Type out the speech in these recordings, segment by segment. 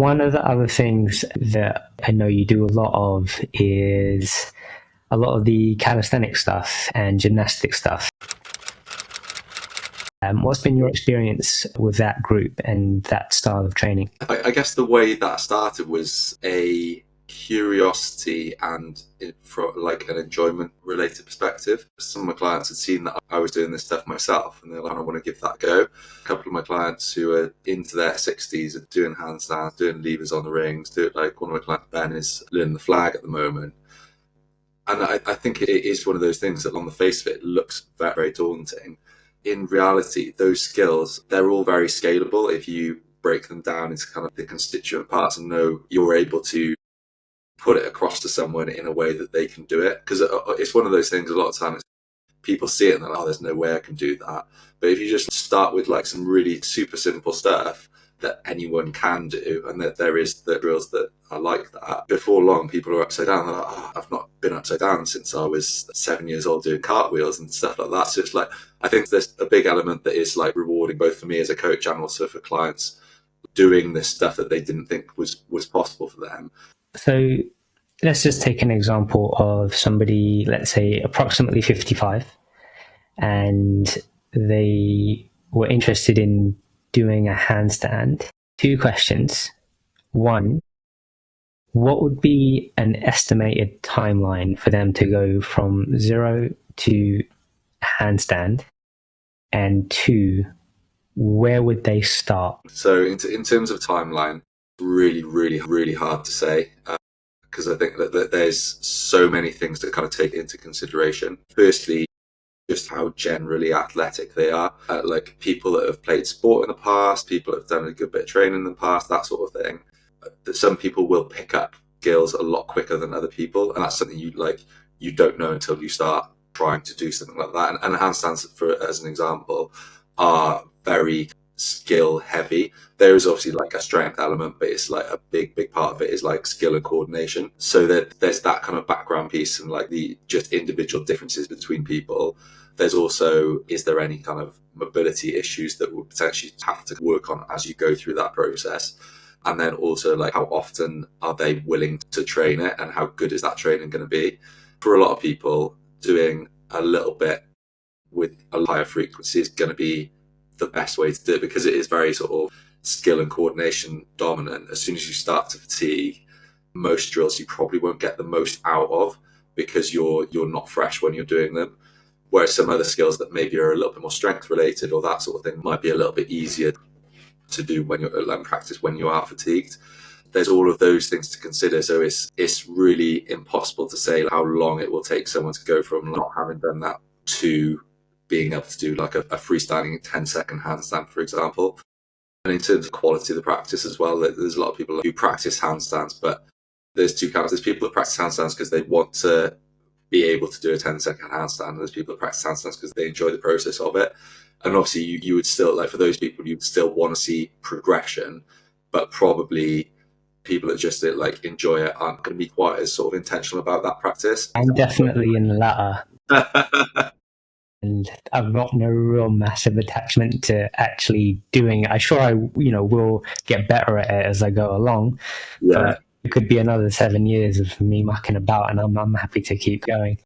One of the other things that I know you do a lot of is a lot of the calisthenic stuff and gymnastic stuff. What's been your experience with that group and that style of training? I guess the way that started was a curiosity and from like an enjoyment related perspective. Some of my clients had seen that I was doing this stuff myself and they're like, I want to give that a go. A couple of my clients who are into their 60s are doing handstands, doing levers on the rings, like one of my clients, Ben, is learning the flag at the moment. And I think it is one of those things that on the face of it looks very, very daunting. In reality, those skills, they're all very scalable if you break them down into kind of the constituent parts and know you're able to put it across to someone in a way that they can do it. Because it's one of those things, a lot of times people see it and they're like, oh, there's no way I can do that. But if you just start with like some really super simple stuff that anyone can do, and that there is the drills that are like that, before long people are upside down. They're like, oh, I've not been upside down since I was 7 years old doing cartwheels and stuff like that. So it's like, I think there's a big element that is like rewarding both for me as a coach and also for clients doing this stuff that they didn't think was possible for them. So let's just take an example of somebody, let's say approximately 55, and they were interested in doing a handstand. 2 questions. 1, what would be an estimated timeline for them to go from 0 to handstand? And 2, where would they start? So in terms of timeline, really, really, really hard to say. Because I think that there's so many things to kind of take into consideration. Firstly, just how generally athletic they are. Like people that have played sport in the past, people that have done a good bit of training in the past, that sort of thing. Some people will pick up skills a lot quicker than other people, and that's something you don't know until you start trying to do something like that. And handstands, as an example, are very skill heavy. There is obviously like a strength element, but it's like a big part of it is like skill and coordination. So that there's that kind of background piece and like the just individual differences between people. There's also, is there any kind of mobility issues that would potentially have to work on as you go through that process? And then also like how often are they willing to train it and how good is that training going to be? For a lot of people, doing a little bit with a higher frequency is going to be the best way to do it, because it is very sort of skill and coordination dominant. As soon as you start to fatigue, most drills you probably won't get the most out of because you're not fresh when you're doing them. Whereas some other skills that maybe are a little bit more strength related or that sort of thing might be a little bit easier to do when you're learn practice when you are fatigued. There's all of those things to consider. So it's really impossible to say how long it will take someone to go from not having done that to being able to do like a freestanding 10-second handstand, for example. And in terms of quality of the practice as well, there's a lot of people who practice handstands, but there's 2 kinds. There's people that practice handstands because they want to be able to do a 10-second handstand, and there's people that practice handstands because they enjoy the process of it. And obviously you would still, like for those people, you'd still want to see progression, but probably people that just like enjoy it aren't going to be quite as sort of intentional about that practice. I'm definitely in the latter. And I've got no real massive attachment to actually doing it. I'm sure I will get better at it as I go along. Yeah. But it could be another 7 years of me mucking about, and I'm happy to keep going.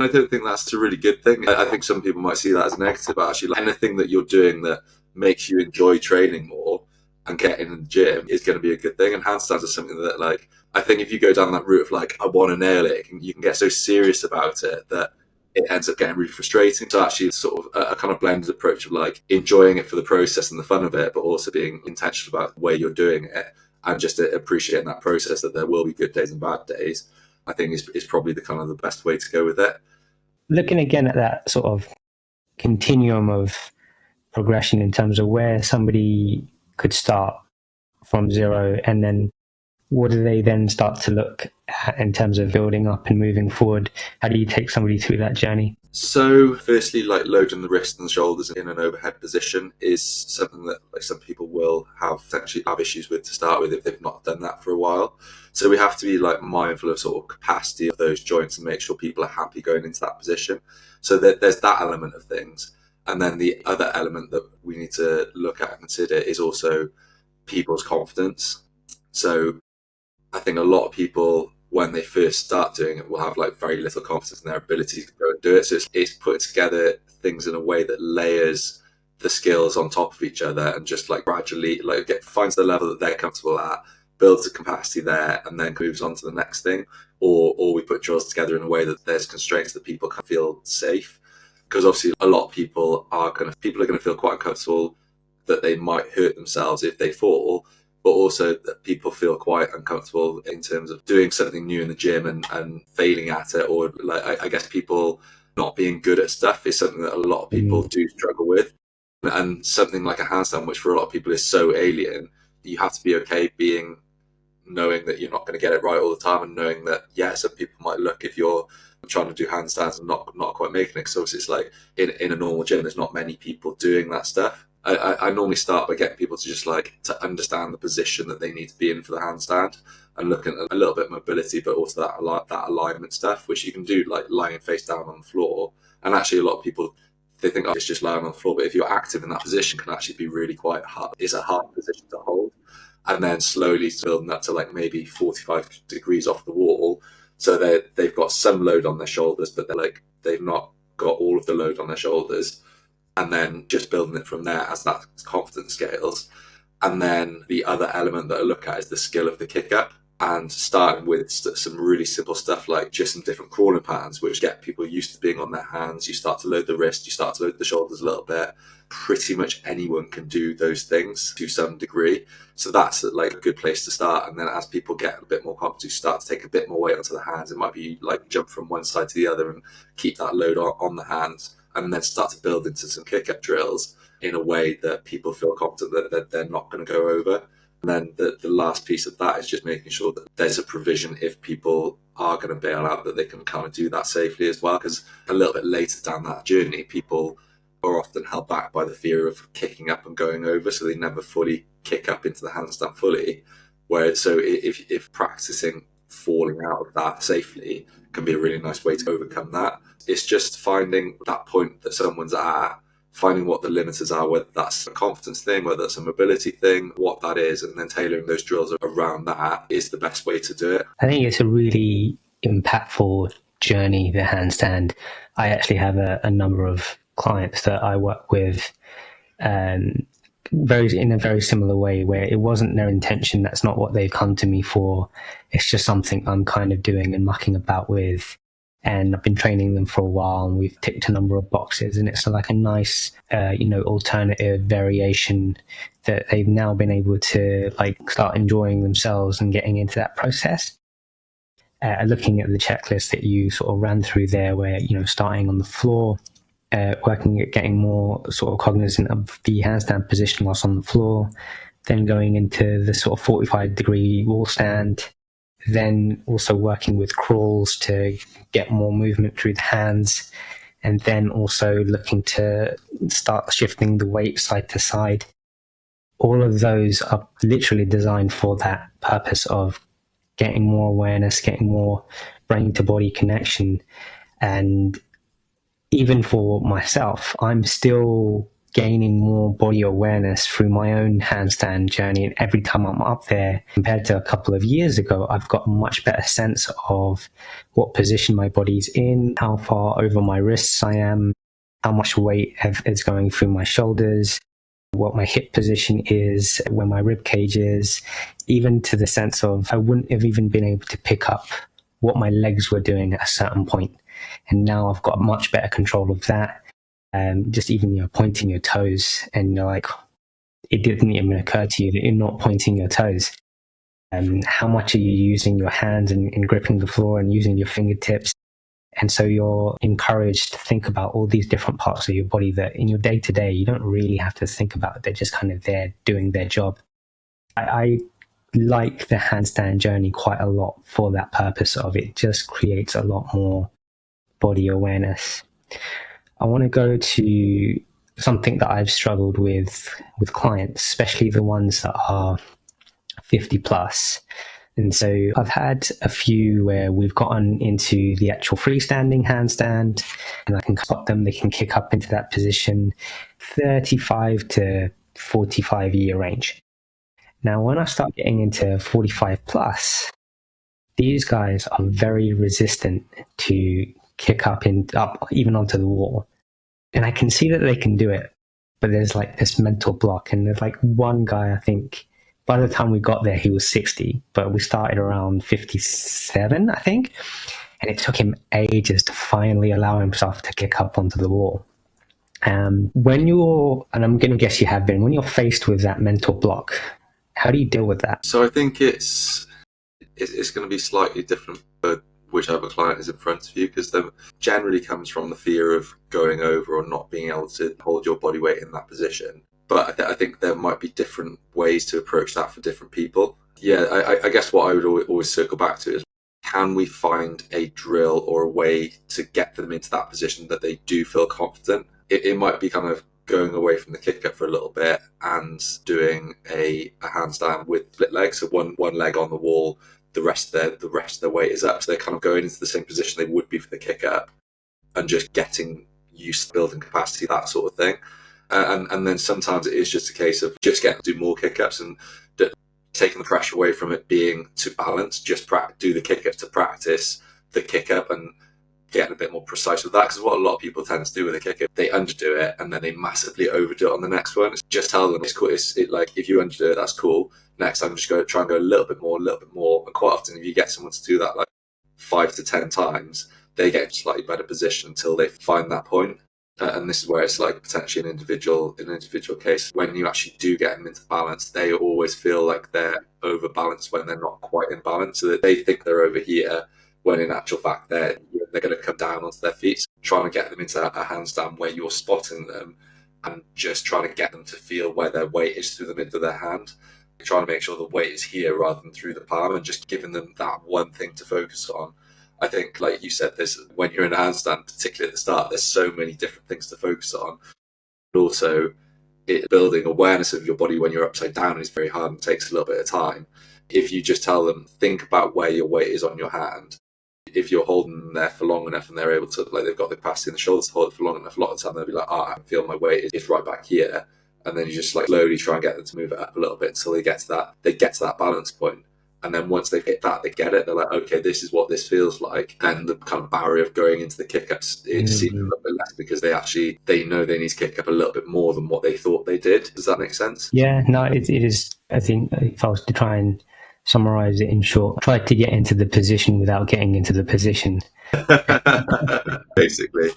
I don't think that's a really good thing. I think some people might see that as a negative, but actually like anything that you're doing that makes you enjoy training more and getting in the gym is going to be a good thing. And handstands are something that, like, I think if you go down that route of like, I want to nail it, you can get so serious about it that it ends up getting really frustrating. So actually it's sort of a kind of blended approach of like enjoying it for the process and the fun of it, but also being intentional about the way you're doing it and just appreciating that process, that there will be good days and bad days, I think is probably the kind of the best way to go with it. Looking again at that sort of continuum of progression in terms of where somebody could start from 0, and then what do they then start to look at in terms of building up and moving forward? How do you take somebody through that journey? So firstly, like loading the wrists and the shoulders in an overhead position is something that like some people will potentially have issues with to start with if they've not done that for a while. So we have to be like mindful of sort of capacity of those joints and make sure people are happy going into that position. So there's that element of things. And then the other element that we need to look at and consider is also people's confidence. So I think a lot of people, when they first start doing it, will have like very little confidence in their ability to go and do it. So it's putting together things in a way that layers the skills on top of each other and just like gradually like finds the level that they're comfortable at, builds the capacity there, and then moves on to the next thing. Or we put drills together in a way that there's constraints that people can feel safe. Because obviously a lot of people are going to feel quite uncomfortable that they might hurt themselves if they fall, but also that people feel quite uncomfortable in terms of doing something new in the gym and failing at it, or like I guess people not being good at stuff is something that a lot of people do struggle with. And something like a handstand, which for a lot of people is so alien, you have to be okay being knowing that you're not going to get it right all the time, and knowing that some people might look if you're trying to do handstands and not quite making it. So it's like in a normal gym, there's not many people doing that stuff. I normally start by getting people to just like to understand the position that they need to be in for the handstand, and looking at a little bit of mobility, but also that alignment stuff, which you can do like lying face down on the floor. And actually, a lot of people, they think, oh, it's just lying on the floor, but if you're active in that position, can actually be really quite hard. It's a hard position to hold, and then slowly building that to like maybe 45 degrees off the wall, so they've got some load on their shoulders, but they've not got all of the load on their shoulders, and then just building it from there as that confidence scales. And then the other element that I look at is the skill of the kick up, and starting with some really simple stuff like just some different crawling patterns, which get people used to being on their hands. You start to load the wrist, you start to load the shoulders a little bit. Pretty much anyone can do those things to some degree. So that's like a good place to start. And then as people get a bit more confident, you start to take a bit more weight onto the hands. It might be like jump from one side to the other and keep that load on the hands, and then start to build into some kick up drills in a way that people feel confident that they're not going to go over. And then the last piece of that is just making sure that there's a provision if people are going to bail out, that they can kind of do that safely as well. Because a little bit later down that journey, people are often held back by the fear of kicking up and going over, so they never fully kick up into the handstand fully. So if practicing falling out of that safely can be a really nice way to overcome that. It's just finding that point that someone's at, finding what the limiters are, whether that's a confidence thing, whether that's a mobility thing, what that is, and then tailoring those drills around that is the best way to do it. I think it's a really impactful journey, the handstand. I actually have a number of clients that I work with in a very similar way, where it wasn't their intention. That's not what they've come to me for. It's just something I'm kind of doing and mucking about with. And I've been training them for a while, and we've ticked a number of boxes, and it's like a nice, alternative variation that they've now been able to like start enjoying themselves and getting into that process. Looking at the checklist that you sort of ran through there, where, starting on the floor, working at getting more sort of cognizant of the handstand position whilst on the floor, then going into the sort of 45-degree wall stand, then also working with crawls to get more movement through the hands, and then also looking to start shifting the weight side to side. All of those are literally designed for that purpose of getting more awareness, getting more brain to body connection. And even for myself, I'm still gaining more body awareness through my own handstand journey. And every time I'm up there, compared to a couple of years ago, I've got a much better sense of what position my body's in, how far over my wrists I am, how much weight is going through my shoulders, what my hip position is, where my rib cage is, even to the sense of I wouldn't have even been able to pick up what my legs were doing at a certain point. And now I've got much better control of that. Just even, pointing your toes, and you're like, it didn't even occur to you that you're not pointing your toes. How much are you using your hands and gripping the floor and using your fingertips? And so you're encouraged to think about all these different parts of your body that in your day-to-day, you don't really have to think about. They're just kind of there doing their job. I like the handstand journey quite a lot for that purpose of it just creates a lot more body awareness. I want to go to something that I've struggled with clients, especially the ones that are 50 plus. And so I've had a few where we've gotten into the actual freestanding handstand, and I can spot them. They can kick up into that position, 35 to 45 year range. Now, when I start getting into 45 plus, these guys are very resistant to kick up even onto the wall. And I can see that they can do it, but there's like this mental block. And there's like one guy, I think, by the time we got there, he was 60, but we started around 57, I think. And it took him ages to finally allow himself to kick up onto the wall. When you're, and I'm going to guess you have been, when you're faced with that mental block, how do you deal with that? So I think it's going to be slightly different for whichever client is in front of you, because them generally comes from the fear of going over or not being able to hold your body weight in that position. But I think there might be different ways to approach that for different people. Yeah, I guess what I would always circle back to is, can we find a drill or a way to get them into that position that they do feel confident? It might be kind of going away from the kick up for a little bit and doing a handstand with split legs, so one leg on the wall, the rest of their weight is up, so they're kind of going into the same position they would be for the kick up, and just getting used to building capacity, that sort of thing. And then sometimes it is just a case of just getting to do more kick ups and taking the pressure away from it being to balance. Just do the kick ups to practice the kick up and getting a bit more precise with that, because what a lot of people tend to do with a kick up, they underdo it and then they massively overdo it on the next one. Just tell them it's cool. Like, if you underdo it, that's cool. Next time, just try and go a little bit more. And quite often, if you get someone to do that like 5 to 10 times, they get in a slightly better position until they find that point. And this is where it's like potentially an individual case. When you actually do get them into balance, they always feel like they're overbalanced when they're not quite in balance, so that they think they're over here, when in actual fact they're going to come down onto their feet. So trying to get them into a handstand where you're spotting them and just trying to get them to feel where their weight is through the middle of their hand. Trying to make sure the weight is here rather than through the palm, and just giving them that one thing to focus on. I think, like you said, when you're in a handstand, particularly at the start, there's so many different things to focus on. But also, building awareness of your body when you're upside down is very hard and takes a little bit of time. If you just tell them, think about where your weight is on your hand. If you're holding them there for long enough and they're able to, like, they've got the capacity in the shoulders to hold it for long enough, a lot of the time they'll be like, I feel my weight is right back here. And then you just like slowly try and get them to move it up a little bit until they get to that balance point. And then once they've hit that, they get it. They're like, okay, this is what this feels like. Then the kind of barrier of going into the kick ups, it seems a little bit less, because they know they need to kick up a little bit more than what they thought they did. Does that make sense? Yeah, no, it is. I think if I was to try and summarize it in short, try to get into the position without getting into the position. Basically.